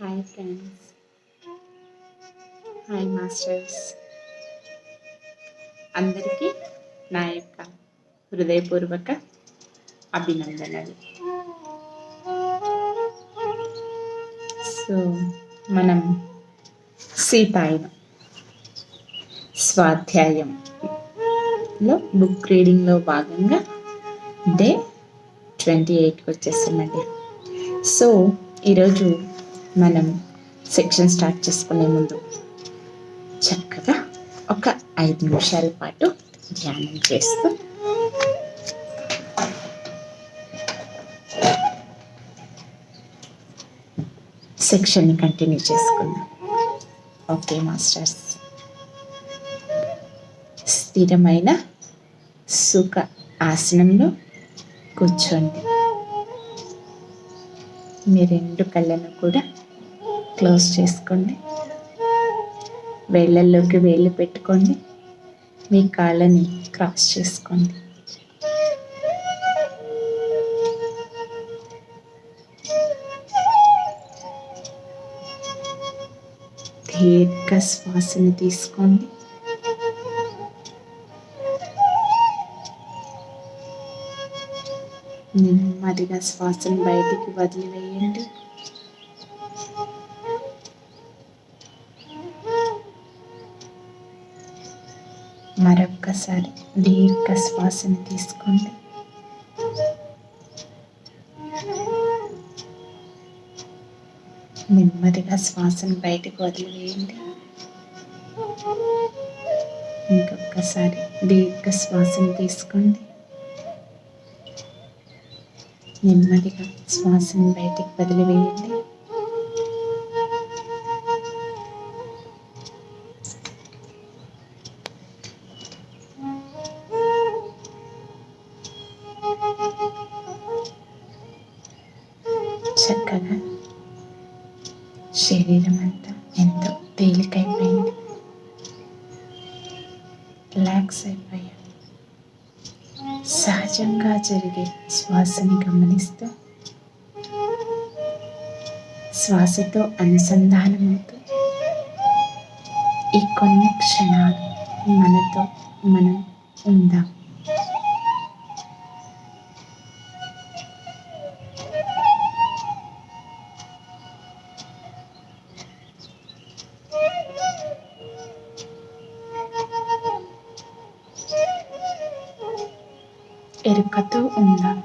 Hi friends, hi masters. అందరికీ నా యొక్క హృదయపూర్వక అభినందనలు. సో మనం సీతాయనం స్వాధ్యాయంలో బుక్ రీడింగ్లో భాగంగా డే 28కి వచ్చేసామండి. సో ఈరోజు మనం సెక్షన్ స్టార్ట్ చేసుకునే ముందు చక్కగా ఒక 5 నిమిషాల పాటు ధ్యానం చేస్తూ సెక్షన్ని కంటిన్యూ చేసుకుందాం. ఓకే మాస్టర్స్, స్థిరమైన సుఖ ఆసనంలో కూర్చోండి. మీ 2 కళ్ళను కూడా క్లోజ్ చేసుకోండి. వేళ్ళల్లోకి వేళ్ళు పెట్టుకోండి. మీ కాళ్ళని క్రాస్ చేసుకోండి. దీర్ఘ శ్వాసను తీసుకోండి. నెమ్మదిగా శ్వాసను బయటికి వదిలివేయండి. మరొక్కసారి దీర్ఘ శ్వాసను తీసుకోండి. నెమ్మదిగా శ్వాసను బయటకు వదిలివేయండి. ఇంకొకసారి దీర్ఘ శ్వాసను తీసుకోండి. నెమ్మదిగా శ్వాసను బయటకు వదిలివేయండి. చక్కగా శరీరం అంతా ఎంతో తేలికైపోయింది, రిలాక్స్ అయిపోయాం. సహజంగా జరిగే శ్వాసని గమనిస్తూ శ్వాసతో అనుసంధానమవుతూ ఈ కొన్ని క్షణాలు మనతో మనం ఉందాం. ఎరుకతో ఉందాం.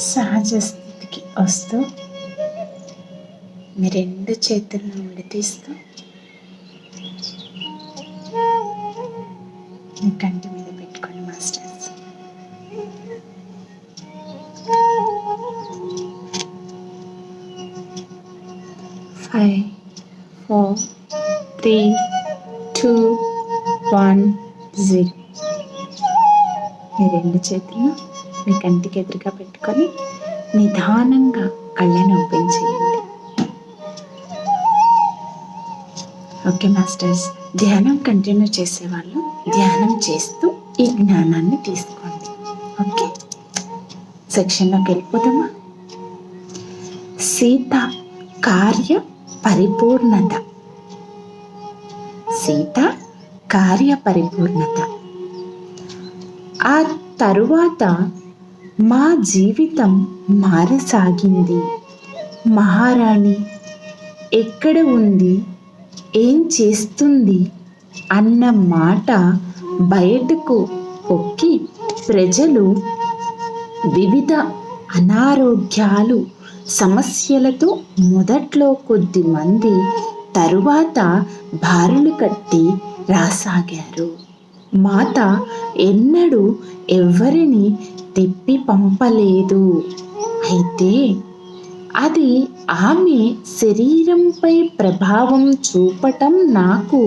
సహజ స్థితికి వస్తూ మీ రెండు చేతులను విడదీస్తూ మీ కంటి మీద పెట్టుకోండి మాస్టర్స్. 5, 4, 3, 2, 1, 0. మీ రెండు చేతులను మీ కంటికి ఎదురుగా పెట్టుకొని నిదానంగా కళ్ళని ఓపెన్ చేయండి. ఓకే మాస్టర్స్, ధ్యానం కంటిన్యూ చేసేవాళ్ళు ధ్యానం చేస్తూ ఈ జ్ఞానాన్ని తీసుకోండి. ఓకే, సెక్షన్లోకి వెళ్ళిపోదామా? సీత కార్య పరిపూర్ణత. సీత కార్య పరిపూర్ణత. ఆ తరువాత మా జీవితం మారసాగింది. మహారాణి ఎక్కడ ఉంది, ఏం చేస్తుంది అన్న మాట బయటకు పొక్కి ప్రజలు వివిధ అనారోగ్యాలు సమస్యలతో మొదట్లో కొద్ది మంది, తరువాత బారులు కట్టి రాసాగారు. మాత ఎన్నడూ ఎవ్వరిని తిప్పి పంపలేదు. అయితే అది ఆమె శరీరంపై ప్రభావం చూపటం నాకు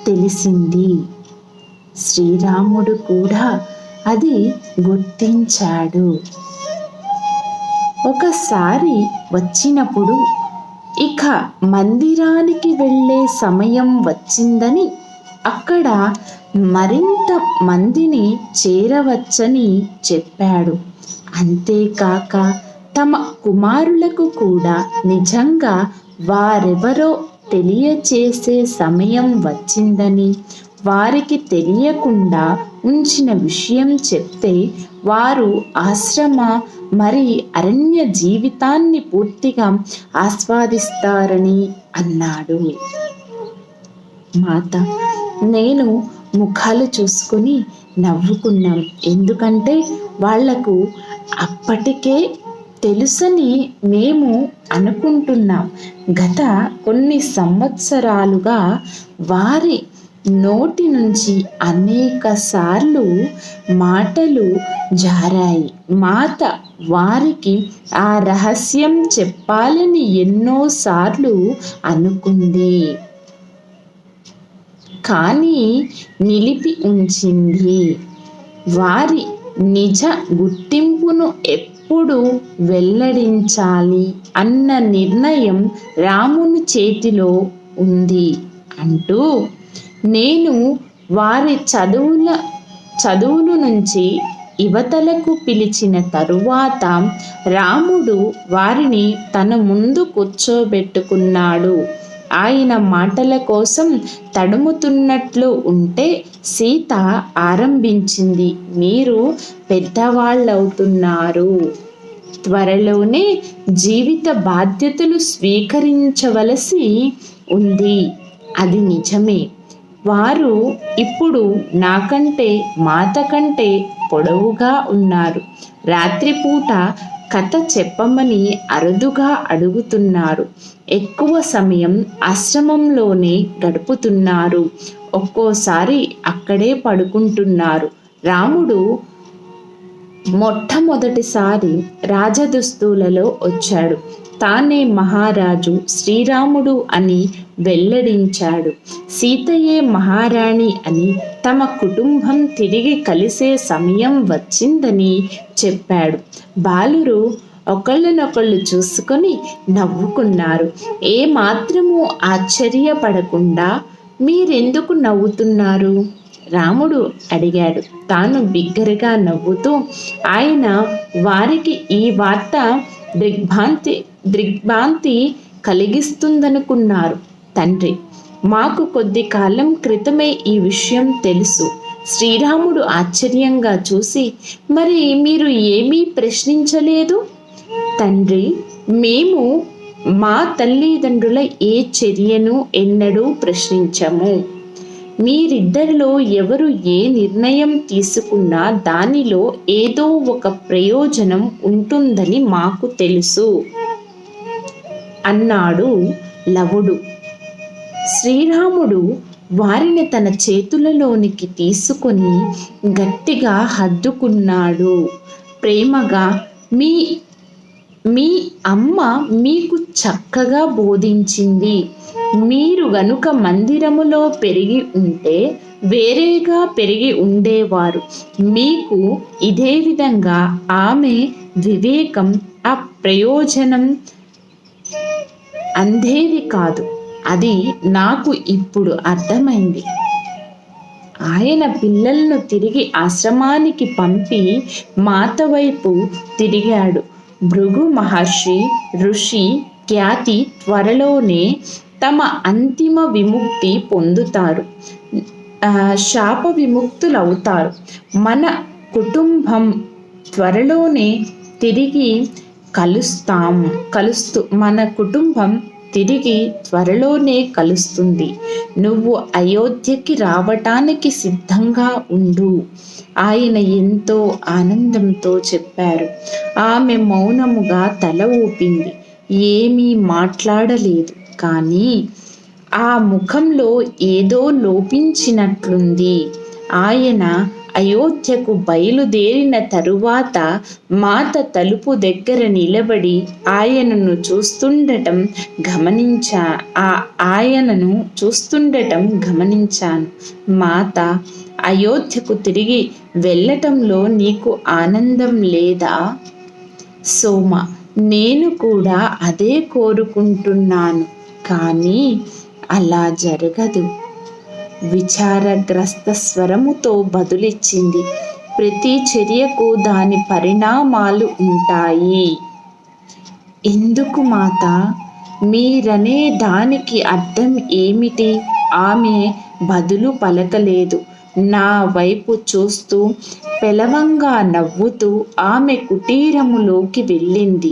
తెలిసింది. శ్రీరాముడు కూడా అది గుర్తించాడు. ఒకసారి వచ్చినప్పుడు ఇక మందిరానికి వెళ్ళే సమయం వచ్చిందని, అక్కడ మరింత మందిని చేరవచ్చని చెప్పాడు. అంతేకాక తమ కుమారులకు కూడా నిజంగా వారెవరో తెలియచేసే సమయం వచ్చిందని, వారికి తెలియకుండా ఉంచిన విషయం చెప్తే వారు ఆశ్రమ మరి అరణ్య జీవితాన్ని పూర్తిగా ఆస్వాదిస్తారని అన్నాడు. మాత, నేను ముఖాలు చూసుకుని నవ్వుకున్నాం. ఎందుకంటే వాళ్లకు అప్పటికే తెలుసని మేము అనుకుంటున్నాం. గత కొన్ని సంవత్సరాలుగా వారి నోటి నుంచి అనేక సార్లు మాటలు జారాయి. మాత వారికి ఆ రహస్యం చెప్పాలని ఎన్నోసార్లు అనుకుంది, కానీ నిలిపి ఉంచింది. వారి నిజ గుర్తింపును ఎప్పుడు వెల్లడించాలి అన్న నిర్ణయం రాముని చేతిలో ఉంది అంటూ, నేను వారి చదువుల నుంచి యువతలకు పిలిచిన తరువాత రాముడు వారిని తన ముందు కూర్చోబెట్టుకున్నాడు. ఆయన మాటల కోసం తడుముతున్నట్లు ఉంటే సీత ఆరంభించింది. మీరు పెద్దవాళ్ళవుతున్నారు. త్వరలోనే జీవిత బాధ్యతలు స్వీకరించవలసి ఉంది. అది నిజమే. వారు ఇప్పుడు నాకంటే మాత కంటే పొడవుగా ఉన్నారు. రాత్రిపూట కథ చెప్పమని అరుదుగా అడుగుతున్నారు. ఎక్కువ సమయం ఆశ్రమంలోనే గడుపుతున్నారు. ఒక్కోసారి అక్కడే పడుకుంటున్నారు. రాముడు మొట్టమొదటిసారి రాజదుస్తులలో వచ్చాడు. తానే మహారాజు శ్రీరాముడు అని వెల్లడించాడు. సీతయే మహారాణి అని, తమ కుటుంబం తిరిగి కలిసే సమయం వచ్చిందని చెప్పాడు. బాలురు ఒకళ్ళనొకళ్ళు చూసుకొని నవ్వుకున్నారు. ఏ మాత్రము ఆశ్చర్యపడకుండా, మీరెందుకు నవ్వుతున్నారు? రాముడు అడిగాడు. తాను బిగ్గరగా నవ్వుతూ, ఆయన వారికి ఈ వార్త దిగ్భ్రాంతి కలిగిస్తుందనుకున్నారు. తండ్రి, మాకు కొద్ది కాలం క్రితమే ఈ విషయం తెలుసు. శ్రీరాముడు ఆశ్చర్యంగా చూసి, మరి మీరు ఏమీ ప్రశ్నించలేదు? తండ్రి, మేము మా తల్లిదండ్రుల ఏ చర్యను ఎన్నడూ ప్రశ్నించము. మీరిద్దరిలో ఎవరు ఏ నిర్ణయం తీసుకున్నా దానిలో ఏదో ఒక ప్రయోజనం ఉంటుందని మాకు తెలుసు అన్నాడు లవుడు. శ్రీరాముడు వారిని తన చేతులలోనికి తీసుకొని గట్టిగా హత్తుకున్నాడు. ప్రేమగా, మీ మీ అమ్మ మీకు చక్కగా బోధించింది. మీరు గనుక మందిరములో పెరిగి ఉంటే వేరేగా పెరిగి ఉండేవారు. మీకు ఇదే విధంగా ఆమె వివేకం, ఆ ప్రయోజనం అందేది కాదు. అది నాకు ఇప్పుడు అర్థమైంది. ఆయన పిల్లలను తిరిగి ఆశ్రమానికి పంపి మాత వైపు తిరిగాడు. భృగు మహర్షి, ఋషి ఖ్యాతి త్వరలోనే తమ అంతిమ విముక్తి పొందుతారు, శాప విముక్తులవుతారు. మన కుటుంబం త్వరలోనే తిరిగి మన కుటుంబం తిరిగి త్వరలోనే కలుస్తుంది. నువ్వు అయోధ్యకి రావటానికి సిద్ధంగా ఉండు. ఆయన ఎంతో ఆనందంతో చెప్పారు. ఆమె మౌనముగా తల ఊపింది. ఏమీ మాట్లాడలేదు. కానీ ఆ ముఖంలో ఏదో లోపించినట్లుంది. ఆయన అయోధ్యకు బయలుదేరిన తరువాత మాత తలుపు దగ్గర నిలబడి ఆయనను చూస్తుండటం గమనించాను. మాత, అయోధ్యకు తిరిగి వెళ్ళటంలో నీకు ఆనందం లేదా? సోమ, నేను కూడా అదే కోరుకుంటున్నాను. కానీ అలా జరగదు. విచారగ్రస్త స్వరముతో బదులిచ్చింది. ప్రతి చర్యకు దాని పరిణామాలు ఉంటాయి. ఎందుకు మాత? మీరనే దానికి అర్థం ఏమిటి? ఆమె బదులు పలకలేదు. నా వైపు చూస్తూ పెలవంగా నవ్వుతూ ఆమె కుటీరములోకి వెళ్ళింది.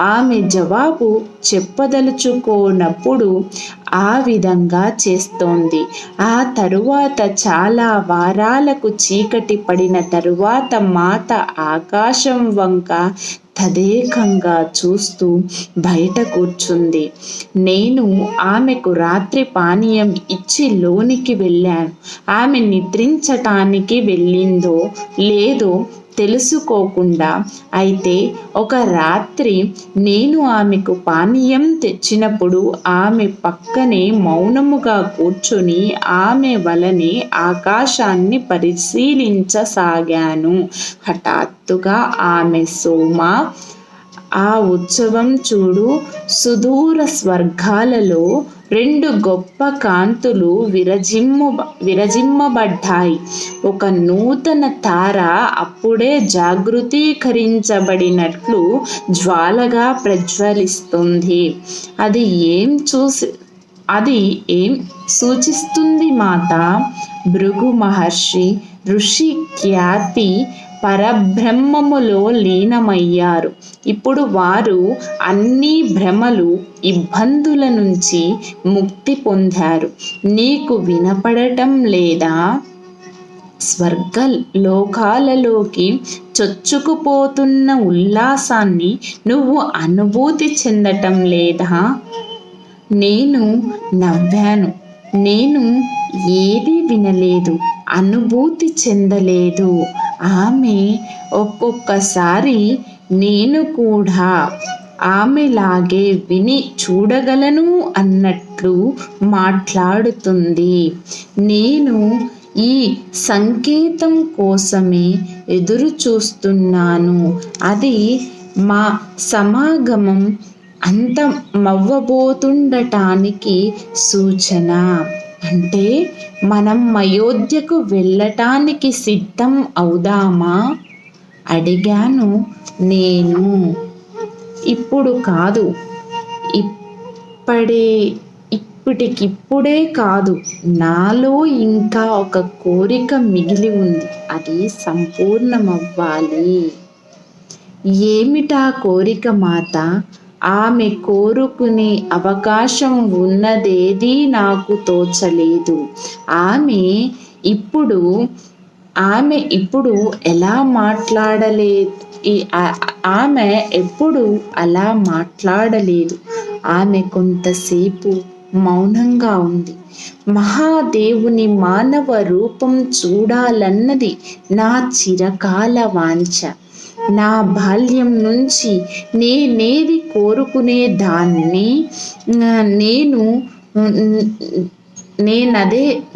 ఆమె జవాబు చెప్పదలుచుకోనప్పుడు ఆ విధంగా చేస్తోంది. ఆ తరువాత చాలా వారాలకు చీకటి పడిన తరువాత మాత ఆకాశం వంక తదేకంగా చూస్తూ బయట కూర్చుంది. నేను ఆమెకు రాత్రి పానీయం ఇచ్చి లోనికి వెళ్ళాను. ఆమె నిద్రించటానికి వెళ్ళిందో లేదో తెలుసుకోకుండా. అయితే ఒక రాత్రి నేను ఆమెకు పానీయం తెచ్చినప్పుడు ఆమె పక్కనే మౌనముగా కూర్చొని ఆమె వలనే ఆకాశాన్ని పరిశీలించసాగాను. హఠాత్తుగా ఆమె, సోమా, ఆ ఉత్సవం చూడు, సుదూర స్వర్గాలలో 2 గొప్ప కాంతులు విరజిమ్మబడ్డాయి. ఒక నూతన తార అప్పుడే జాగృతీకరించబడినట్లు జ్వాలగా ప్రజ్వలిస్తుంది. అది ఏం సూచిస్తుంది మాత? భృగు మహర్షి, ఋషి ఖ్యాతి పరబ్రహ్మములో లీనమయ్యారు. ఇప్పుడు వారు అన్ని భ్రమలు, ఇబ్బందుల నుంచి ముక్తి పొందారు. నీకు వినపడటం లేదా? స్వర్గ లోకాలలోకి చొచ్చుకుపోతున్న ఉల్లాసాన్ని నువ్వు అనుభూతి చెందటం లేదా? నేను నవ్వాను. నేను ఏదీ వినలేదు, అనుభూతి చెందలేదు. ఆమె, ఒక్కొక్కసారి నేను కూడా ఆమెలాగే విని చూడగలను అన్నట్లు మాట్లాడుతుంది. నేను ఈ సంకేతం కోసమే ఎదురు చూస్తున్నాను. అది మా సమాగమం అంతమవ్వబోతుండటానికి సూచన. అంటే మనం అయోధ్యకు వెళ్ళటానికి సిద్ధం అవుదామా? అడిగాను నేను. ఇప్పుడు కాదు, ఇప్పటికిప్పుడే కాదు. నాలో ఇంకా ఒక కోరిక మిగిలి ఉంది. అది సంపూర్ణమవ్వాలి. ఏమిటా కోరిక మాత? ఆమె కోరుకునే అవకాశం ఉన్నదేదీ నాకు తోచలేదు. ఆమె ఇప్పుడు ఎలా మాట్లాడలేదు. ఆమె ఎప్పుడు అలా మాట్లాడలేదు. ఆమె కొంతసేపు మౌనంగా ఉంది. మహాదేవుని మానవ రూపం చూడాలన్నది నా చిరకాల వాంఛ. నా బాల్యం నుంచి నేనేది కోరుకునేదాన్ని,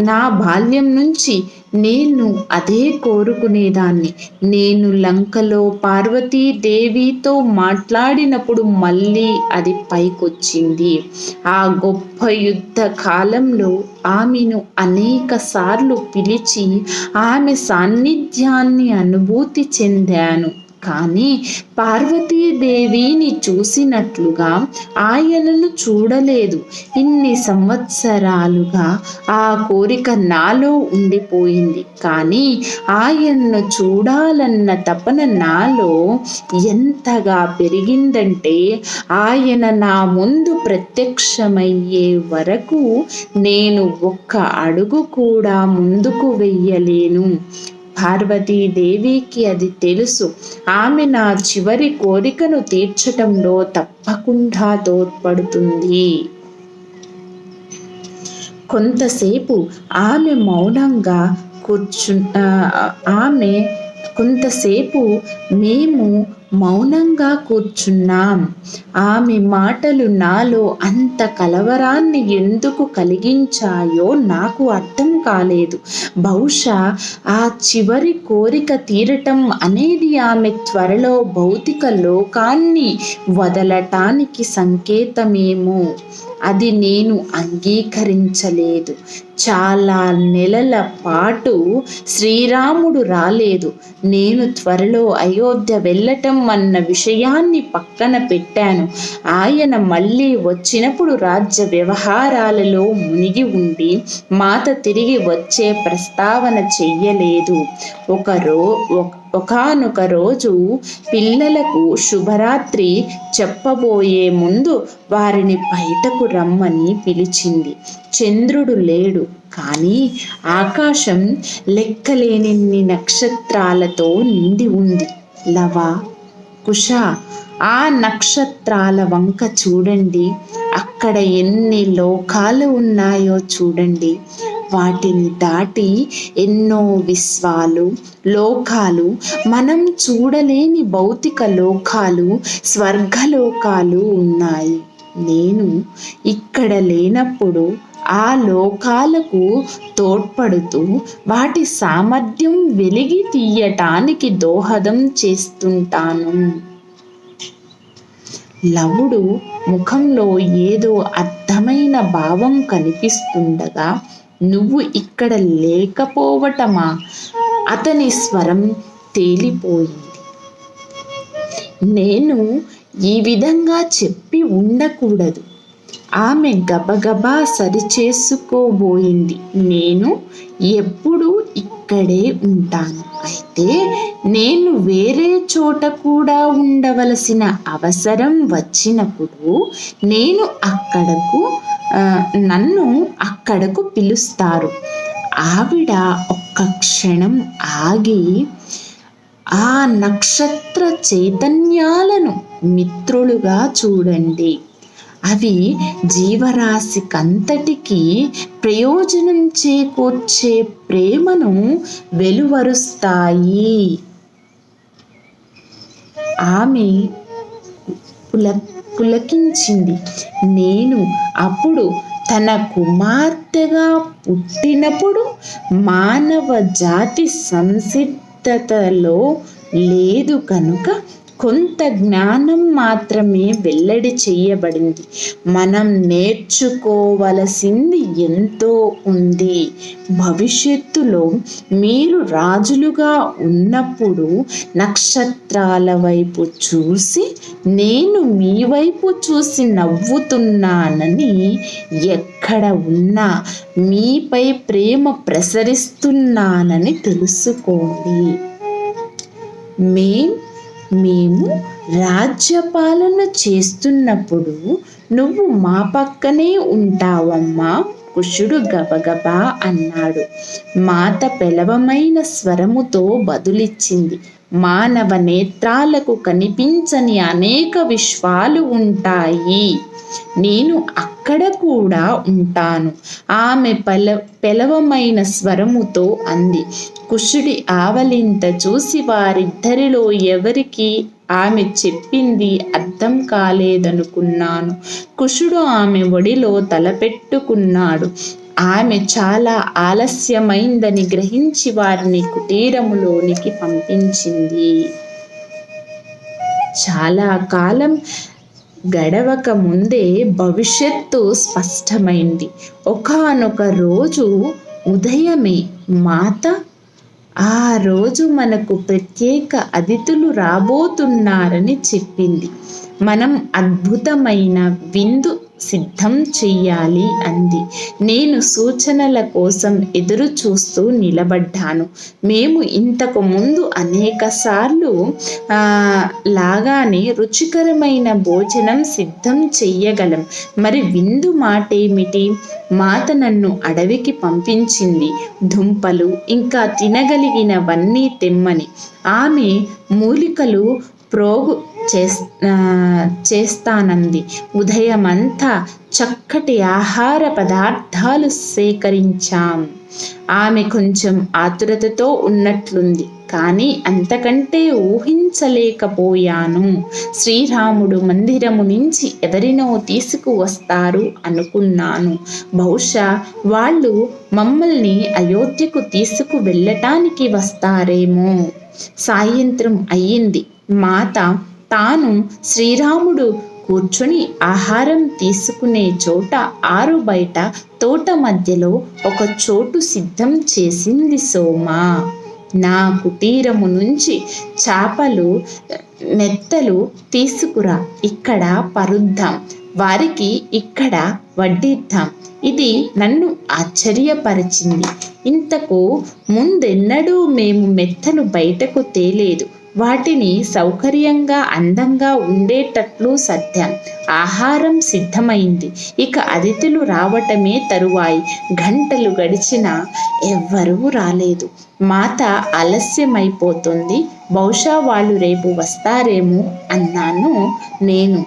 నా బాల్యం నుంచి నేను అదే కోరుకునేదాన్ని. నేను లంకలో పార్వతీదేవితో మాట్లాడినప్పుడు మళ్ళీ అది పైకొచ్చింది. ఆ గొప్ప యుద్ధ కాలంలో ఆమెను అనేక సార్లు పిలిచి ఆమె సాన్నిధ్యాన్ని అనుభూతి చెందాను. కానీ పార్వతీదేవిని చూసినట్లుగా ఆయనను చూడలేదు. ఇన్ని సంవత్సరాలుగా ఆ కోరిక నాలో ఉండిపోయింది. కానీ ఆయన్ను చూడాలన్న తపన నాలో ఎంతగా పెరిగిందంటే ఆయన నా ముందు ప్రత్యక్షమయ్యే వరకు నేను ఒక్క అడుగు కూడా ముందుకు వెయ్యలేను. పార్వతీదేవికి అది తెలుసు. ఆమె నా చివరి కోరికను తీర్చటంలో తప్పకుండా తోడ్పడుతుంది. కొంతసేపు మేము మౌనంగా కూర్చున్నాం. ఆమె మాటలు నాలో అంత కలవరాన్ని ఎందుకు కలిగించాయో నాకు అర్థం కాలేదు. బహుశా ఆ చివరి కోరిక తీరటం అనేది ఆమె త్వరలో భౌతిక లోకాన్ని వదలటానికి సంకేతమేమో. అది నేను అంగీకరించలేదు. చాలా నెలల పాటు శ్రీరాముడు రాలేదు. నేను త్వరలో అయోధ్య వెళ్ళటం అన్న విషయాన్ని పక్కన పెట్టాను. ఆయన మళ్ళీ వచ్చినప్పుడు రాజ్య వ్యవహారాలలో మునిగి ఉండి మాత తిరిగి వచ్చే ప్రస్తావన చెయ్యలేదు. ఒకానొక రోజు పిల్లలకు శుభరాత్రి చెప్పబోయే ముందు వారిని బయటకు రమ్మని పిలిచింది. చంద్రుడు లేడు, కానీ ఆకాశం లెక్కలేనన్ని నక్షత్రాలతో నిండి ఉంది. లవ, కుశ, ఆ నక్షత్రాల వంక చూడండి. అక్కడ ఎన్ని లోకాలు ఉన్నాయో చూడండి. వాటిని దాటి ఎన్నో విశ్వాలు, లోకాలు, మనం చూడలేని భౌతిక లోకాలు, స్వర్గలోకాలు ఉన్నాయి. నేను ఇక్కడ లేనప్పుడు ఆ లోకాలకు తోడ్పడుతూ వాటి సామర్థ్యం వెలిగి తీయటానికి దోహదం చేస్తుంటాను. లవుడు ముఖంలో ఏదో అర్థమైన భావం కనిపిస్తుండగా, నువ్వు ఇక్కడ లేకపోవటమా? అతని స్వరం తేలిపోయింది. నేను ఈ విధంగా చెప్పి ఉండకూడదు. ఆమె గబగబా సరిచేసుకోబోయింది. నేను ఎప్పుడూ ఇక్కడే ఉంటాను. అయితే నేను వేరే చోట కూడా ఉండవలసిన అవసరం వచ్చినప్పుడు నన్ను అక్కడకు పిలుస్తారు. ఆవిడ ఒక్క క్షణం ఆగి ఆ నక్షత్ర చైతన్యాలను మిత్రులుగా చూడండి. అవి జీవరాశికంతటికీ ప్రయోజనం చేకూర్చే ప్రేమను వెలువరుస్తాయి. ఆమె పులకించింది. నేను అప్పుడు తన కుమార్తెగా పుట్టినప్పుడు మానవ జాతి సంసిద్ధతలో లేదు కనుక కొంత జ్ఞానం మాత్రమే వెల్లడి చేయబడింది. మనం నేర్చుకోవలసింది ఎంతో ఉంది. భవిష్యత్తులో మీరు రాజులుగా ఉన్నప్పుడు నక్షత్రాల వైపు చూసి నేను మీ వైపు చూసి నవ్వుతున్నానని, ఎక్కడ ఉన్నా మీపై ప్రేమ ప్రసరిస్తున్నానని తెలుసుకోండి. మేం మేము రాజ్యపాలన చేస్తున్నప్పుడు నువ్వు మా పక్కనే ఉంటావమ్మా, కుశుడు గబగబా అన్నాడు. మాత పెలవమైన స్వరముతో బదులిచ్చింది, మానవ నేత్రాలకు కనిపించని అనేక విశ్వాలు ఉంటాయి, నేను అక్కడ కూడా ఉంటాను. ఆమె పెలవమైన స్వరముతో అంది. కుశుడి ఆవలింత చూసి వారిద్దరిలో ఎవరికి ఆమె చెప్పింది అర్థం కాలేదనుకున్నాను. కుశుడు ఆమె ఒడిలో తలపెట్టుకున్నాడు. ఆమె చాలా ఆలస్యమైందని గ్రహించి వారిని కుటీరములోనికి పంపించింది. చాలా కాలం గడవక ముందే భవిష్యత్తు స్పష్టమైంది. ఒకానొక రోజు ఉదయమే మాత, ఆ రోజు మనకు ప్రత్యేక అతిథులు రాబోతున్నారని చెప్పింది. మనం అద్భుతమైన విందు సిద్ధం చెయ్యాలి అంది. నేను సూచనల కోసం ఎదురు చూస్తూ నిలబడ్డాను. మేము ఇంతకు ముందు అనేక సార్లు లాగానే రుచికరమైన భోజనం సిద్ధం చెయ్యగలం. మరి విందు మాటేమిటి? మాత నన్ను అడవికి పంపించింది, దుంపలు ఇంకా తినగలిగినవన్నీ తెమ్మని. ఆమె మూలికలు ప్రోగు చేస్తానంది. ఉదయమంతా చక్కటి ఆహార పదార్థాలు సేకరించాం. ఆమె కొంచెం ఆతురతతో ఉన్నట్లుంది, కానీ అంతకంటే ఊహించలేకపోయాను. శ్రీరాముడు మందిరము నుంచి ఎవరినో తీసుకువస్తారు అనుకున్నాను. బహుశా వాళ్ళు మమ్మల్ని అయోధ్యకు తీసుకు వెళ్ళటానికి వస్తారేమో. సాయంత్రం అయ్యింది. మాత తాను శ్రీరాముడు కూర్చొని ఆహారం తీసుకునే చోట ఆరు బయట తోట మధ్యలో ఒక చోటు సిద్ధం చేసింది. సోమా, నా కుటీరము నుంచి చాపలు మెత్తలు తీసుకురా, ఇక్కడ పరుద్దాం, వారికి ఇక్కడ వడ్డిద్దాం. ఇది నన్ను ఆశ్చర్యపరిచింది. ఇంతకు ముందెన్నడూ మేము మెత్తలు బయటకు తేలేదు. వాటిని సౌకర్యంగా అందంగా ఉండేటట్లు సర్దాం. ఆహారం సిద్ధమైంది. ఇక అతిథులు రావటమే తరువాయి. గంటలు గడిచినా ఎవ్వరూ రాలేదు. మాత ఆలస్యమైపోతుంది, బహుశా వాళ్ళు రేపు వస్తారేమో అన్నాను నేను.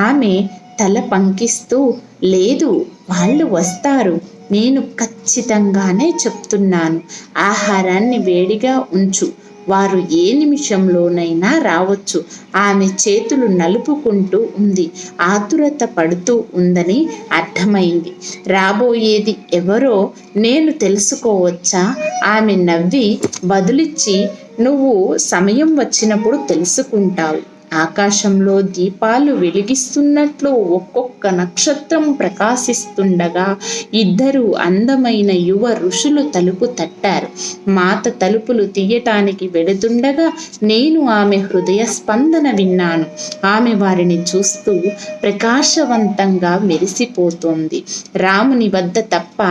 ఆమె తల పంకిస్తూ, లేదు, వాళ్ళు వస్తారు, నేను ఖచ్చితంగానే చెప్తున్నాను. ఆహారాన్ని వేడిగా ఉంచు, వారు ఏ నిమిషంలోనైనా రావచ్చు. ఆమె చేతులు నలుపుకుంటూ ఉంది. ఆతురత పడుతూ ఉందని అర్థమైంది. రాబోయేది ఎవరో నేను తెలుసుకోవచ్చా? ఆమె నవ్వి బదులిచ్చి, నువ్వు సమయం వచ్చినప్పుడు తెలుసుకుంటావు. ఆకాశంలో దీపాలు వెలిగిస్తున్నట్లు ఒక్కొక్క నక్షత్రం ప్రకాశిస్తుండగా ఇద్దరు అందమైన యువ ఋషులు తలుపు తట్టారు. మాత తలుపులు తీయటానికి వెడుతుండగా నేను ఆమె హృదయ స్పందన విన్నాను. ఆమె వారిని చూస్తూ ప్రకాశవంతంగా మెరిసిపోతోంది. రాముని వద్ద తప్ప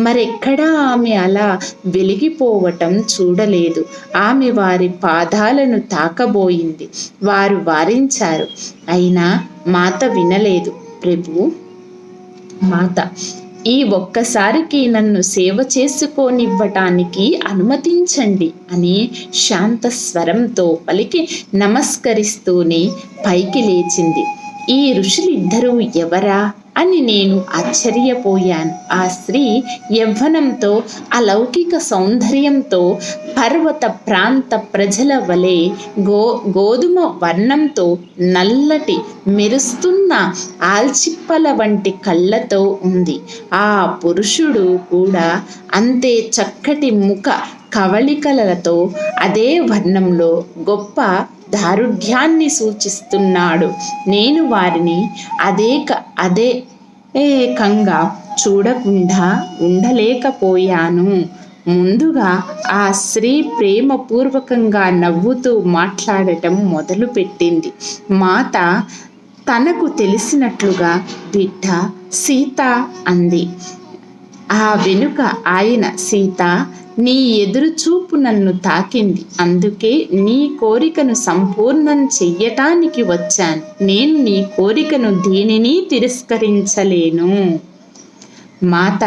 మరెక్కడా ఆమె అలా వెలిగిపోవటం చూడలేదు. ఆమె వారి పాదాలను తాకబోయింది. వారు వారించారు, అయినా మాత వినలేదు. ప్రభు, మాత, ఈ ఒక్కసారికి నన్ను సేవ చేసుకోనివ్వటానికి అనుమతించండి అని శాంత స్వరంతో పలికి నమస్కరిస్తూనే పైకి లేచింది. ఈ ఋషులిద్దరూ ఎవరా అని నేను ఆశ్చర్యపోయాను. ఆ స్త్రీ యవ్వనంతో, అలౌకిక సౌందర్యంతో, పర్వత ప్రాంత ప్రజల వలె గోధుమ వర్ణంతో, నల్లటి మెరుస్తున్న ఆల్చిప్పల వంటి కళ్ళతో ఉంది. ఆ పురుషుడు కూడా అంతే చక్కటి ముఖ కవళికలతో, అదే వర్ణంలో గొప్ప దారుఢ్యాన్ని సూచిస్తున్నాడు. నేను వారిని అదే ఏకంగా చూడకుండా ఉండలేకపోయాను. ముందుగా ఆ స్త్రీ ప్రేమపూర్వకంగా నవ్వుతూ మాట్లాడటం మొదలుపెట్టింది. మాత తనకు తెలిసినట్లుగా, బిడ్డ సీత అంది. ఆ వెనుక ఆయన, సీత, నీ ఎదురు చూపు నన్ను తాకింది, అందుకే నీ కోరికను సంపూర్ణం చెయ్యటానికి వచ్చాను. నేను నీ కోరికను దేనిని తిరస్కరించలేను. మాత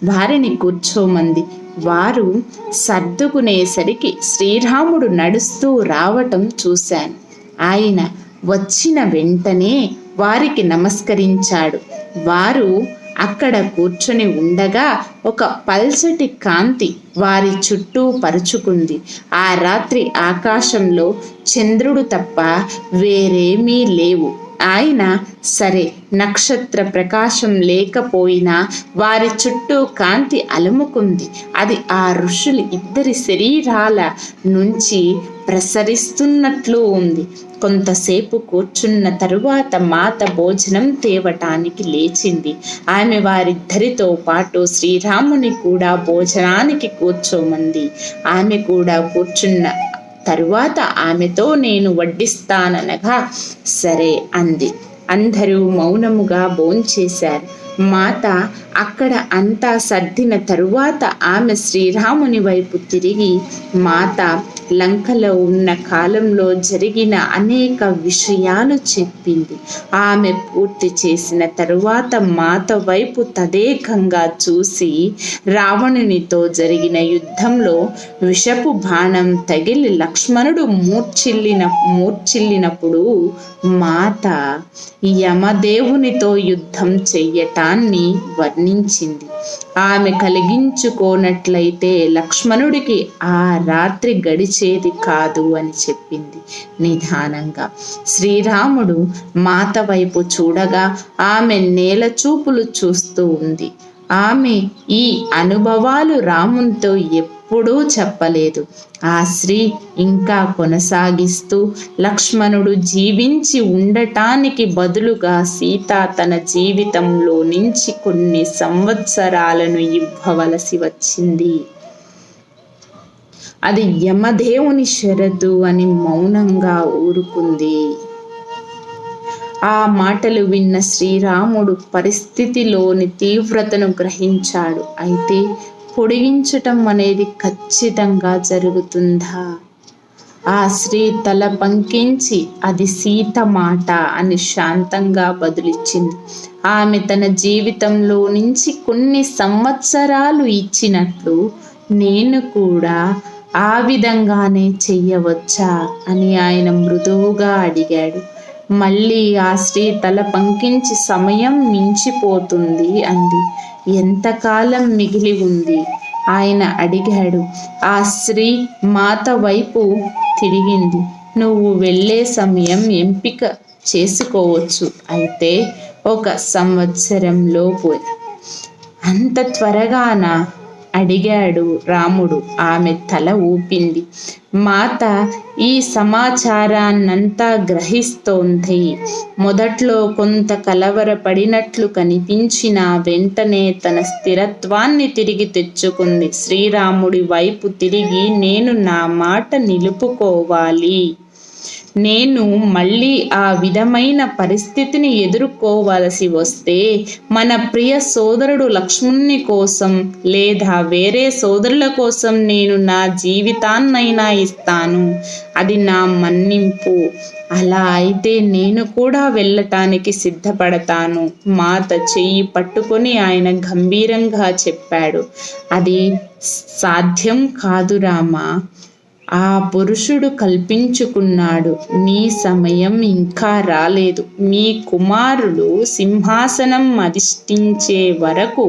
వారిని కూర్చోమంది. వారు సర్దుకునేసరికి శ్రీరాముడు నడుస్తూ రావటం చూశాను. ఆయన వచ్చిన వెంటనే వారికి నమస్కరించాడు. వారు అక్కడ కూర్చొని ఉండగా ఒక పల్చటి కాంతి వారి చుట్టూ పరుచుకుంది. ఆ రాత్రి ఆకాశంలో చంద్రుడు తప్ప వేరేమీ లేవు. ఆయన సరే, నక్షత్ర ప్రకాశం లేకపోయినా వారి చుట్టూ కాంతి అలుముకుంది. అది ఆ ఋషులు ఇద్దరి శరీరాల నుంచి ప్రసరిస్తున్నట్లు ఉంది. కొంతసేపు కూర్చున్న తరువాత మాత భోజనం తేవటానికి లేచింది. ఆమె వారిద్దరితో పాటు శ్రీరాముని కూడా భోజనానికి కూర్చోమంది. ఆమె కూడా కూర్చున్న తరువాత ఆమెతో నేను వడ్డిస్తాననగా సరే అంది. అందరూ మౌనముగా భోంచేశారు. మాత అక్కడ అంతా సర్దిన తరువాత ఆమె శ్రీరాముని వైపు తిరిగి, మాత లంకలో ఉన్న కాలంలో జరిగిన అనేక విషయాలు చెప్పింది. ఆమె పూర్తి చేసిన తరువాత మాత వైపు తదేకంగా చూసి, రావణునితో జరిగిన యుద్ధంలో విషపు బాణం తగిలి లక్ష్మణుడు మూర్ఛిల్లినప్పుడు మాత యమదేవునితో యుద్ధం చెయ్యటాన్ని వర్ణించింది. ఆమె కలిగించుకోనట్లయితే లక్ష్మణుడికి ఆ రాత్రి గడిచేది కాదు అని చెప్పింది నిదానంగా. శ్రీరాముడు మాత వైపు చూడగా ఆమె నేల చూపులు చూస్తూ ఉంది. ఆమె ఈ అనుభవాలు రామునితో ఎప్పుడూ చెప్పలేదు. ఆ స్త్రీ ఇంకా కొనసాగిస్తూ, లక్ష్మణుడు జీవించి ఉండటానికి బదులుగా సీత తన జీవితంలో నుంచి కొన్ని సంవత్సరాలను ఇవ్వవలసి వచ్చింది. అది యమదేవుని షరతు అని మౌనంగా ఊరుకుంది. ఆ మాటలు విన్న శ్రీరాముడు పరిస్థితిలోని తీవ్రతను గ్రహించాడు. అయితే పొడిగించటం అనేది ఖచ్చితంగా జరుగుతుందా? ఆ స్త్రీ తల పంకించి అది సీత మాట అని శాంతంగా బదులిచ్చింది. ఆమె తన జీవితంలో నుంచి కొన్ని సంవత్సరాలు ఇచ్చినట్లు నేను కూడా ఆ విధంగానే చెయ్యవచ్చా అని ఆయన మృదువుగా అడిగాడు. మళ్ళీ ఆ స్త్రీ తల పంకించి సమయం మించిపోతుంది అంది. ఎంతకాలం మిగిలి ఉంది ఆయన అడిగాడు. ఆ స్త్రీ మాత వైపు తిరిగింది. నువ్వు వెళ్ళే సమయం ఎంపిక చేసుకోవచ్చు, అయితే 1 సంవత్సరంలోపు. అంత త్వరగానా అడిగాడు రాముడు. ఆమె తల ఊపింది. మాత ఈ సమాచారాన్నంతా గ్రహిస్తోంది. మొదట్లో కొంత కలవరపడినట్లు కనిపించిన వెంటనే తన స్థిరత్వాన్ని తిరిగి తెచ్చుకుంది. శ్రీరాముడి వైపు తిరిగి, నేను నా మాట నిలుపుకోవాలి. నేను మళ్ళీ ఆ విధమైన పరిస్థితిని ఎదుర్కోవలసి వస్తే మన ప్రియ సోదరుడు లక్ష్మణుని కోసం లేదా వేరే సోదరుల కోసం నేను నా జీవితాన్నైనా ఇస్తాను. అది నా మన్నింపు. అలా అయితే నేను కూడా వెళ్ళటానికి సిద్ధపడతాను. మాత చెయ్యి పట్టుకొని ఆయన గంభీరంగా చెప్పాడు. అది సాధ్యం కాదు రామా. ఆ పురుషుడు కల్పించుకున్నాడు. నీ సమయం ఇంకా రాలేదు. మీ కుమారుడు సింహాసనం అధిష్ఠించే వరకు,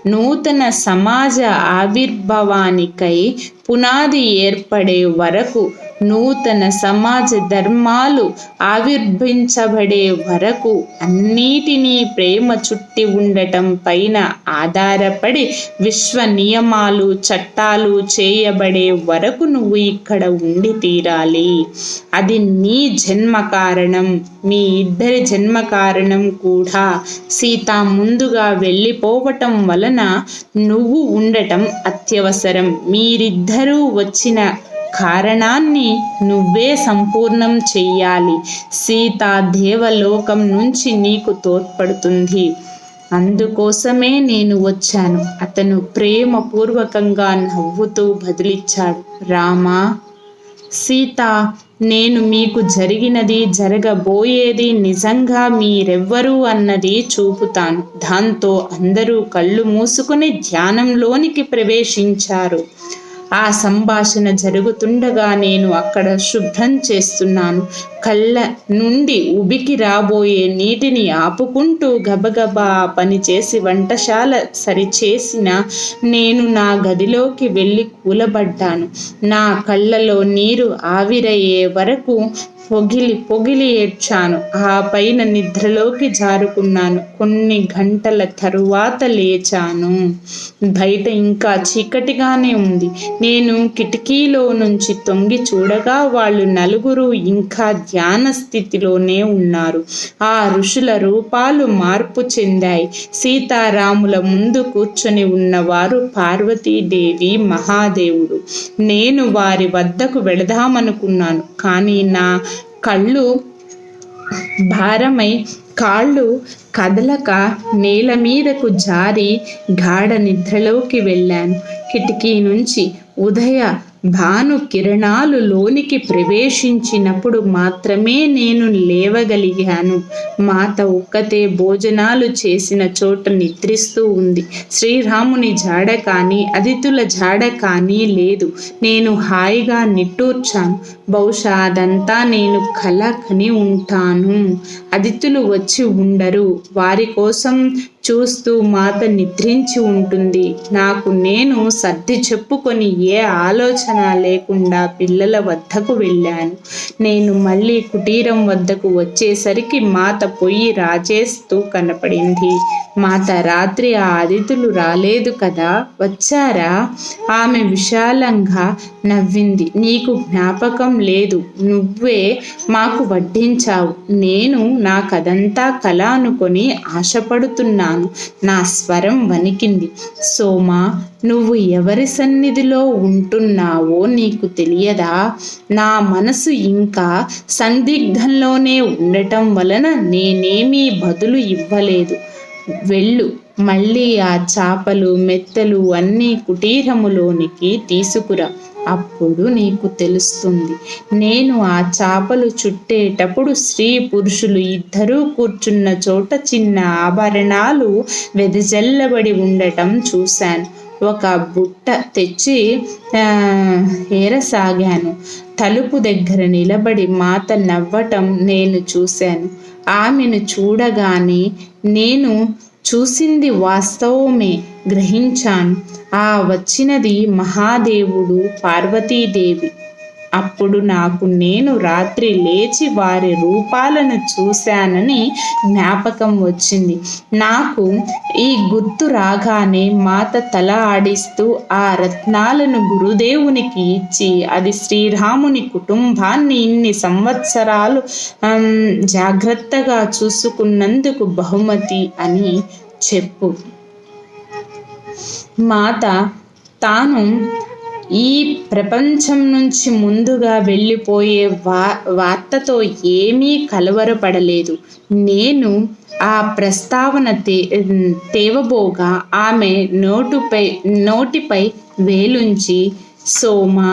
నూతన సమాజ ఆవిర్భావానికై పునాది ఏర్పడే వరకు, నూతన సమాజ ధర్మాలు ఆవిర్భించబడే వరకు, అన్నిటినీ ప్రేమ చుట్టి ఉండటం పైన ఆధారపడి విశ్వ నియమాలు చట్టాలు చేయబడే వరకు నువ్వు ఇక్కడ ఉండి తీరాలి. అది నీ జన్మ కారణం, మీ ఇద్దరి జన్మ కారణం కూడా. సీత ముందుగా వెళ్ళిపోవటం వలన నువ్వు ఉండటం అత్యవసరం. మీరిద్దరూ వచ్చిన కారణాన్ని నువ్వే సంపూర్ణం చెయ్యాలి. సీత దేవలోకం నుంచి నీకు తోడ్పడుతుంది. అందుకోసమే నేను వచ్చాను. అతను ప్రేమపూర్వకంగా నవ్వుతూ బదులిచ్చాడు. రామా, సీత, నేను మీకు జరిగినది, జరగబోయేది నిజంగా మీరెవ్వరు అన్నది చూపుతాను. దాంతో అందరూ కళ్ళు మూసుకుని ధ్యానంలోనికి ప్రవేశించారు. ఆ సంభాషణ జరుగుతుండగా నేను అక్కడ శుభ్రం చేస్తున్నాను. కళ్ళ నుండి ఉబికి రాబోయే నీటిని ఆపుకుంటూ గబగబా పనిచేసి వంటశాల సరిచేసిన నేను నా గదిలోకి వెళ్ళి కూలబడ్డాను. నా కళ్ళలో నీరు ఆవిరయ్యే వరకు పొగిలి ఏడ్చాను. ఆ పైన నిద్రలోకి జారుకున్నాను. కొన్ని గంటల తరువాత లేచాను. బయట ఇంకా చీకటిగానే ఉంది. నేను కిటికీలో నుంచి తొంగి చూడగా వాళ్ళు నలుగురు ఇంకా ధ్యాన స్థితిలోనే ఉన్నారు. ఆ ఋషుల రూపాలు మార్పు చెందాయి. సీతారాముల ముందు కూర్చొని ఉన్నవారు పార్వతీదేవి, మహాదేవుడు. నేను వారి వద్దకు వెళదామనుకున్నాను. కానీ నా కళ్ళు భారమై కాళ్ళు కదలక నేల మీదకు జారి గాఢ నిద్రలోకి వెళ్ళాను. కిటికీ నుంచి ఉదయ భాను కిరణాలు లోనికి ప్రవేశించినప్పుడు మాత్రమే నేను లేవగలిగాను. మాత ఒక్కతే భోజనాలు చేసిన చోట నిద్రిస్తూ ఉంది. శ్రీరాముని జాడ కానీ అదితుల జాడ కానీ లేదు. నేను హాయిగా నిట్టూర్చాను. బహుశా అదంతా నేను కల కని ఉంటాను. అదితులు వచ్చి ఉండరు. వారి కోసం చూస్తూ మాత నిద్రించి ఉంటుంది. నాకు నేను సర్ది చెప్పుకొని ఏ ఆలోచన లేకుండా పిల్లల వద్దకు వెళ్ళాను. నేను మళ్ళీ కుటీరం వద్దకు వచ్చేసరికి మాత పొయ్యి రాజేస్తూ కనపడింది. మాత, రాత్రి ఆ అతిథులు రాలేదు కదా, వచ్చారా? ఆమె విశాలంగా నవ్వింది. నీకు జ్ఞాపకం లేదు. నువ్వే మాకు వడ్డించావు. నేను నాకదంతా కల అనుకొని ఆశపడుతున్నాను. నా స్వరం వణికింది. సోమా, నువ్వు ఎవరి సన్నిధిలో ఉంటున్నావో నీకు తెలియదా? నా మనసు ఇంకా సందిగ్ధంలోనే ఉండటం వలన నేనేమీ బదులు ఇవ్వలేదు. వెళ్ళు, మళ్ళీ ఆ చాపలు మెత్తలు అన్నీ కుటీరములోనికి తీసుకురా. అప్పుడు నీకు తెలుస్తుంది. నేను ఆ చాపలు చుట్టేటప్పుడు స్త్రీ పురుషులు ఇద్దరూ కూర్చున్న చోట చిన్న ఆభరణాలు వెదజల్లబడి ఉండటం చూశాను. ఒక బుట్ట తెచ్చి ఏరసాగాను. తలుపు దగ్గర నిలబడి మాత నవ్వటం నేను చూశాను. ఆమెను చూడగానే నేను చూసింది వాస్తవమే గ్రహించాను. ఆ వచ్చినది మహాదేవుడు, పార్వతీదేవి. అప్పుడు నాకు నేను రాత్రి లేచి వారి రూపాలను చూశానని జ్ఞాపకం వచ్చింది. నాకు ఈ గుర్తు రాగానే మాత తల ఆడిస్తూ ఆ రత్నాలను గురుదేవునికి ఇచ్చి, అది శ్రీరాముని కుటుంబాన్ని ఇన్ని సంవత్సరాలు జాగ్రత్తగా చూసుకున్నందుకు బహుమతి అని చెప్పు. మాత తాను ఈ ప్రపంచం నుంచి ముందుగా వెళ్ళిపోయే వార్తతో ఏమీ కలవరపడలేదు. నేను ఆ ప్రస్తావన తేవబోగా ఆమె నోటిపై వేలుంచి, సోమా,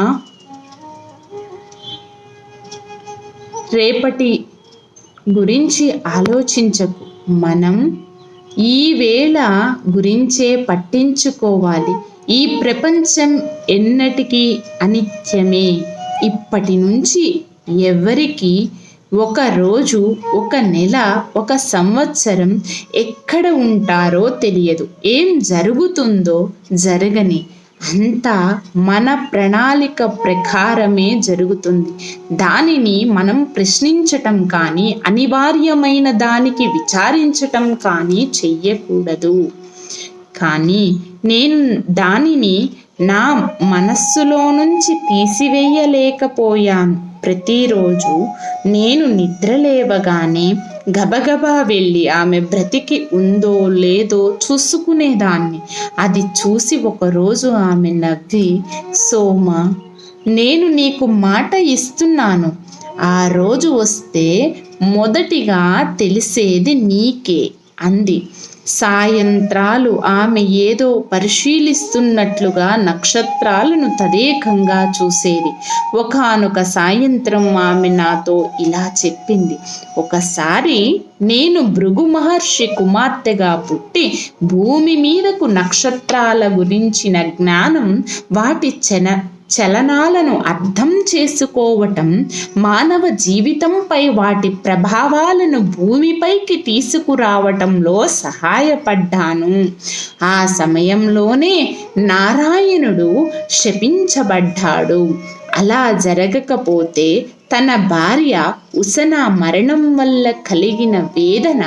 రేపటి గురించి ఆలోచించకు. మనం ఈ వేళ గురించే పట్టించుకోవాలి. ఈ ప్రపంచం ఎన్నటికీ అనిత్యమే. ఇప్పటి నుంచి ఎవరికి ఒక రోజు, ఒక నెల, ఒక సంవత్సరం ఎక్కడ ఉంటారో తెలియదు. ఏం జరుగుతుందో జరగని, అంతా మన ప్రణాళిక ప్రకారమే జరుగుతుంది. దానిని మనం ప్రశ్నించటం కానీ, అనివార్యమైన దానికి విచారించటం కానీ చెయ్యకూడదు. కానీ నేను దానిని నా మనస్సులో నుంచి తీసివేయలేకపోయాను. ప్రతిరోజు నేను నిద్రలేవగానే గబగబా వెళ్ళి ఆమె బ్రతికి ఉందో లేదో చూసుకునేదాన్ని. అది చూసి ఒకరోజు ఆమె నవ్వి, సోమ, నేను నీకు మాట ఇస్తున్నాను. ఆ రోజు వస్తే మొదటిగా తెలిసేది నీకే అంది. సాయంత్రాలు ఆమె ఏదో పరిశీలిస్తున్నట్లుగా నక్షత్రాలను తదేకంగా చూసేది. ఒకానొక సాయంత్రం ఆమె నాతో ఇలా చెప్పింది: ఒకసారి నేను భృగు మహర్షి కుమార్తెగా పుట్టి భూమి మీదకు నక్షత్రాల గురించిన జ్ఞానం, వాటి చలనాలను అర్థం చేసుకోవటం, మానవ జీవితంపై వాటి ప్రభావాలను భూమిపైకి తీసుకురావటంలో సహాయపడ్డాను. ఆ సమయంలోనే నారాయణుడు శపించబడ్డాడు. అలా జరగకపోతే తన భార్య ఉసన మరణం వల్ల కలిగిన వేదన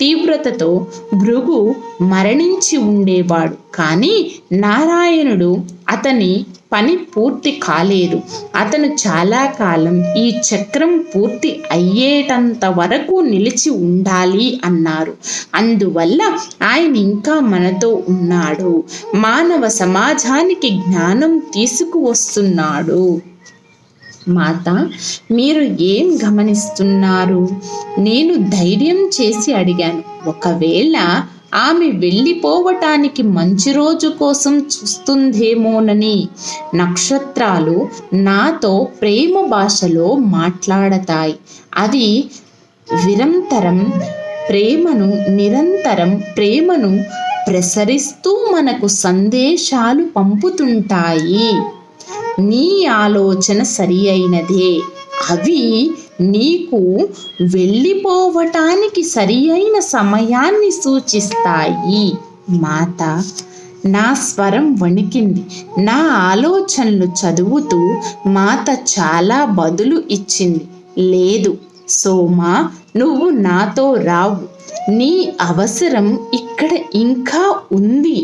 తీవ్రతతో భృగు మరణించి ఉండేవాడు. కానీ నారాయణుడు అతని పని పూర్తి కాలేదు. అతను చాలా కాలం ఈ చక్రం పూర్తి అయ్యేటంత వరకు నిలిచి ఉండాలి అన్నారు. అందువల్ల ఆయన ఇంకా మనతో ఉన్నాడు. మానవ సమాజానికి జ్ఞానం తీసుకువస్తున్నాడు. మాత, మీరు ఏం గమనిస్తున్నారు? నేను ధైర్యం చేసి అడిగాను. ఒకవేళ ఆమె వెళ్ళిపోవటానికి మంచి రోజు కోసం చూస్తుందేమోనని. నక్షత్రాలు నాతో ప్రేమ భాషలో మాట్లాడతాయి. అవి నిరంతరం ప్రేమను ప్రసరిస్తూ మనకు సందేశాలు పంపుతుంటాయి. నీ ఆలోచన సరి అయినదే. అవి నీకు వెళ్ళిపోవటానికి సరి అయిన సమయాన్ని సూచిస్తాయి. మాత, నా స్వరం వణికింది. నా ఆలోచనలు చదువుతూ మాత చాలా బదులు ఇచ్చింది. లేదు సోమా, నువ్వు నాతో రావు. నీ అవసరం ఇక్కడ ఇంకా ఉంది.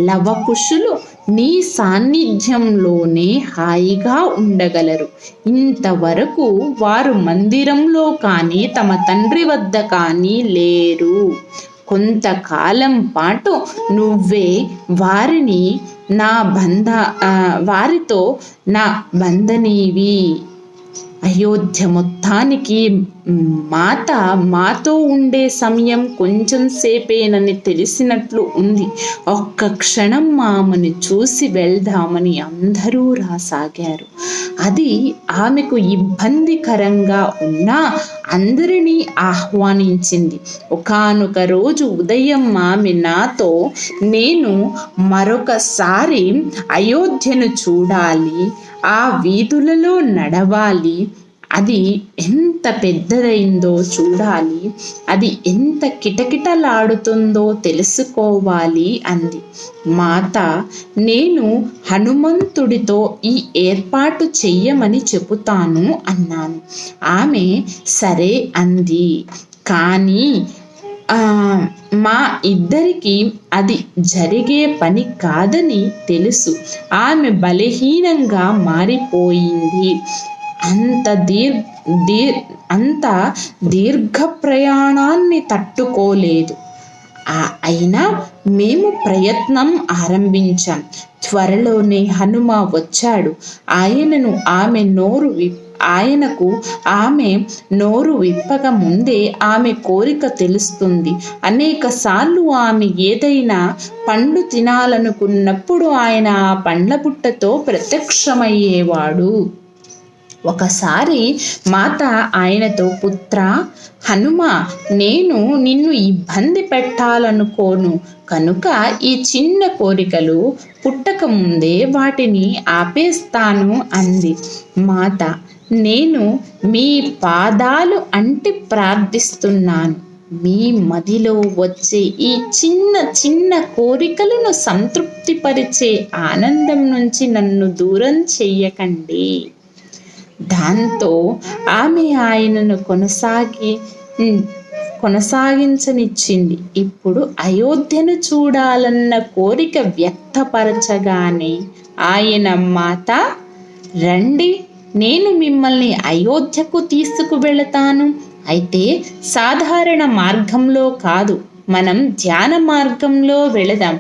లవకుశులు నీ సాన్నిధ్యంలోనే హాయిగా ఉండగలరు. ఇంతవరకు వారు మందిరంలో కానీ తమ తండ్రి వద్ద కానీ లేరు. కొంతకాలం పాటు నువ్వే వారితో నా బంధనీవి. అయోధ్య మొత్తానికి మాతో ఉండే సమయం కొంచెం సేపేనని తెలిసినట్లు ఉంది. ఒక్క క్షణం ఆమెను చూసి వెళ్దామని అందరూ రాసాగారు. అది ఆమెకు ఇబ్బందికరంగా ఉన్నా అందరినీ ఆహ్వానించింది. ఒకానొక రోజు ఉదయం ఆమె నాతో, నేను మరొకసారి అయోధ్యను చూడాలి, ఆ వీధులలో నడవాలి, అది ఎంత పెద్దదైందో చూడాలి, అది ఎంత కిటకిటలాడుతుందో తెలుసుకోవాలి అంది. మాత, నేను హనుమంతుడితో ఈ ఏర్పాటు చెయ్యమని చెబుతాను అన్నాను. ఆమె సరే అంది. కానీ మా ఇద్దరికి అది జరిగే పని కాదని తెలుసు. ఆమె బలహీనంగా మారిపోయింది. అంత దీర్ఘ ప్రయాణాన్ని తట్టుకోలేదు. అయినా మేము ప్రయత్నం ఆరంభించాం. త్వరలోనే హనుమ వచ్చాడు. ఆయనకు ఆమె నోరు విప్పక ముందే ఆమె కోరిక తెలుస్తుంది. అనేకసార్లు ఆమె ఏదైనా పండు తినాలనుకున్నప్పుడు ఆయన ఆ పండ్ల బుట్టతో ప్రత్యక్షమయ్యేవాడు. ఒకసారి మాత ఆయనతో, పుత్ర హనుమ, నేను నిన్ను ఇబ్బంది పెట్టాలనుకోను కనుక ఈ చిన్న కోరికలు పుట్టక ముందే వాటిని ఆపేస్తాను అంది. మాత, నేను మీ పాదాలు అంటి ప్రార్థిస్తున్నాను. మీ మదిలో వచ్చే ఈ చిన్న చిన్న కోరికలను సంతృప్తిపరిచే ఆనందం నుంచి నన్ను దూరం చెయ్యకండి. దాంతో ఆమె ఆయనను కొనసాగించనిచ్చింది. ఇప్పుడు అయోధ్యను చూడాలన్న కోరిక వ్యక్తపరచగానే ఆయన, మాత రండి, నేను మిమ్మల్ని అయోధ్యకు తీసుకువెళతాను. అయితే సాధారణ మార్గంలో కాదు, మనం ధ్యాన మార్గంలో వెళదాం.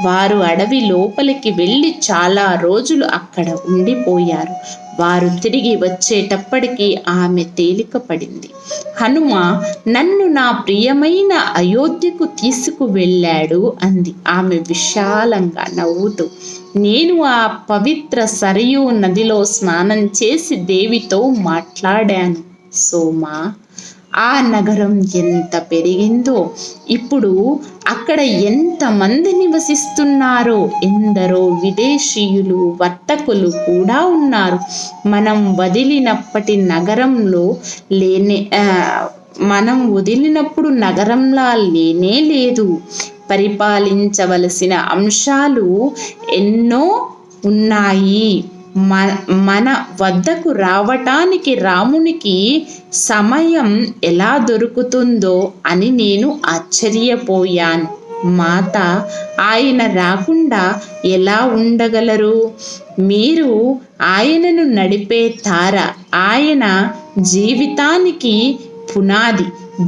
వారు అడవి లోపలికి వెళ్ళి చాలా రోజులు అక్కడ ఉండిపోయారు. వారు తిరిగి వచ్చేటప్పటికి ఆమె తేలిక పడింది. హనుమ నన్ను నా ప్రియమైన అయోధ్యకు తీసుకువెళ్ళాడు అంది ఆమె విశాలంగా నవ్వుతూ. నేను ఆ పవిత్ర సరయూ నదిలో స్నానం చేసి దేవితో మాట్లాడాను సోమా. ఆ నగరం ఎంత పెరిగిందో, ఇప్పుడు అక్కడ ఎంతమంది నివసిస్తున్నారో, ఎందరో విదేశీయులు వర్తకులు కూడా ఉన్నారు. మనం వదిలినప్పటి నగరంలో మనం వదిలినప్పుడు నగరంలా లేనే లేదు. పరిపాలించవలసిన అంశాలు ఎన్నో ఉన్నాయి. మన వద్దకు రావటానికి రామునికి సమయం ఎలా దొరుకుతుందో అని నేను ఆశ్చర్యపోయాను. మాత, ఆయన రాకుండా ఎలా ఉండగలరు? మీరు ఆయనను నడిపే తార, ఆయన జీవితానికి పునాది.